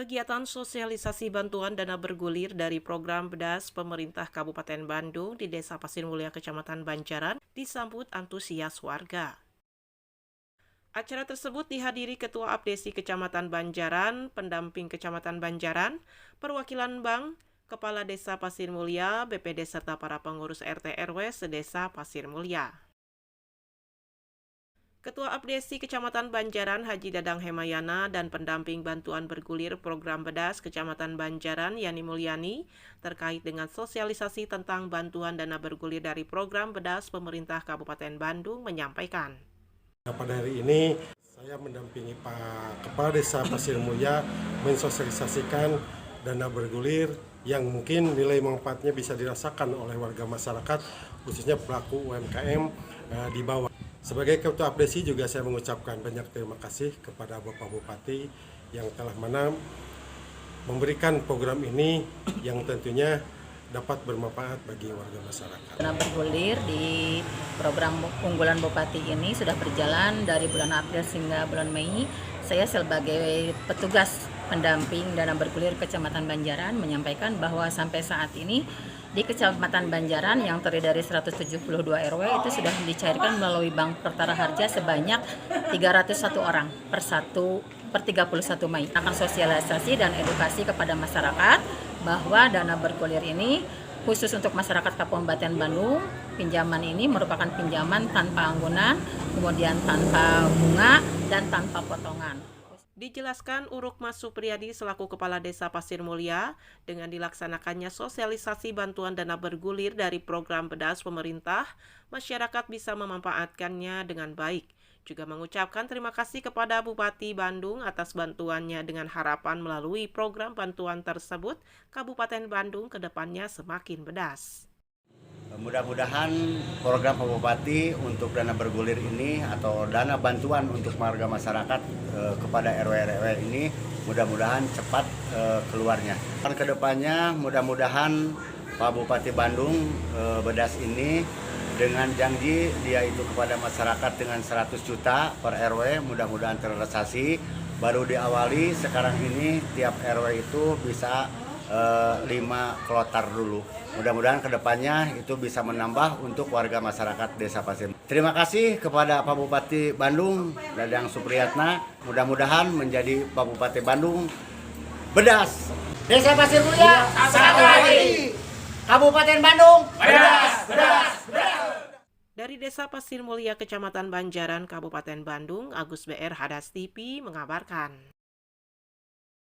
Kegiatan sosialisasi bantuan dana bergulir dari program BEDAS pemerintah Kabupaten Bandung di Desa Pasir Mulia, Kecamatan Banjaran disambut antusias warga. Acara tersebut dihadiri Ketua Abdesi Kecamatan Banjaran, pendamping Kecamatan Banjaran, perwakilan bank, Kepala Desa Pasir Mulia, BPD serta para pengurus RT RW sedesa Pasir Mulia. Ketua Abdesi Kecamatan Banjaran Haji Dadang Hemayana dan pendamping bantuan bergulir program BEDAS Kecamatan Banjaran Yani Mulyani terkait dengan sosialisasi tentang bantuan dana bergulir dari program BEDAS pemerintah Kabupaten Bandung menyampaikan. Pada hari ini saya mendampingi Pak Kepala Desa Pasir Mulia mensosialisasikan dana bergulir yang mungkin nilai manfaatnya bisa dirasakan oleh warga masyarakat khususnya pelaku UMKM di bawah. Sebagai Ketua Abdesi juga saya mengucapkan banyak terima kasih kepada Bapak Bupati yang telah memberikan program ini yang tentunya dapat bermanfaat bagi warga masyarakat. Dana bergulir di program unggulan Bupati ini sudah berjalan dari bulan April hingga bulan Mei. Saya sebagai petugas pendamping dana bergulir Kecamatan Banjaran menyampaikan bahwa sampai saat ini di Kecamatan Banjaran yang terdiri dari 172 RW itu sudah dicairkan melalui Bank Pertara Harja sebanyak 301 orang per 31 Mei. Akan sosialisasi dan edukasi kepada masyarakat bahwa dana bergulir ini khusus untuk masyarakat Kabupaten Bandung. Pinjaman ini merupakan pinjaman tanpa anggunan, kemudian tanpa bunga dan tanpa potongan. Dijelaskan Urukma Supriyadi selaku Kepala Desa Pasir Mulia, dengan dilaksanakannya sosialisasi bantuan dana bergulir dari program BEDAS pemerintah, masyarakat bisa memanfaatkannya dengan baik. Juga mengucapkan terima kasih kepada Bupati Bandung atas bantuannya dengan harapan melalui program bantuan tersebut, Kabupaten Bandung kedepannya semakin BEDAS. Mudah-mudahan program Pak Bupati untuk dana bergulir ini atau dana bantuan untuk warga masyarakat kepada RW-RW ini mudah-mudahan cepat keluarnya. Dan kedepannya mudah-mudahan Pak Bupati Bandung BEDAS ini dengan janji dia itu kepada masyarakat dengan 100 juta per RW mudah-mudahan terrealisasi. Baru diawali sekarang ini tiap RW itu bisa 5 kloter dulu. Mudah-mudahan kedepannya itu bisa menambah untuk warga masyarakat Desa Pasir. Terima kasih kepada Pak Bupati Bandung, Dadang Supriyatna. Mudah-mudahan menjadi Pak Bupati Bandung BEDAS. Desa Pasir Mulia, satu lagi. Kabupaten Bandung, BEDAS, BEDAS, BEDAS. Dari Desa Pasir Mulia, Kecamatan Banjaran, Kabupaten Bandung, Agus BR Hadas TV mengabarkan.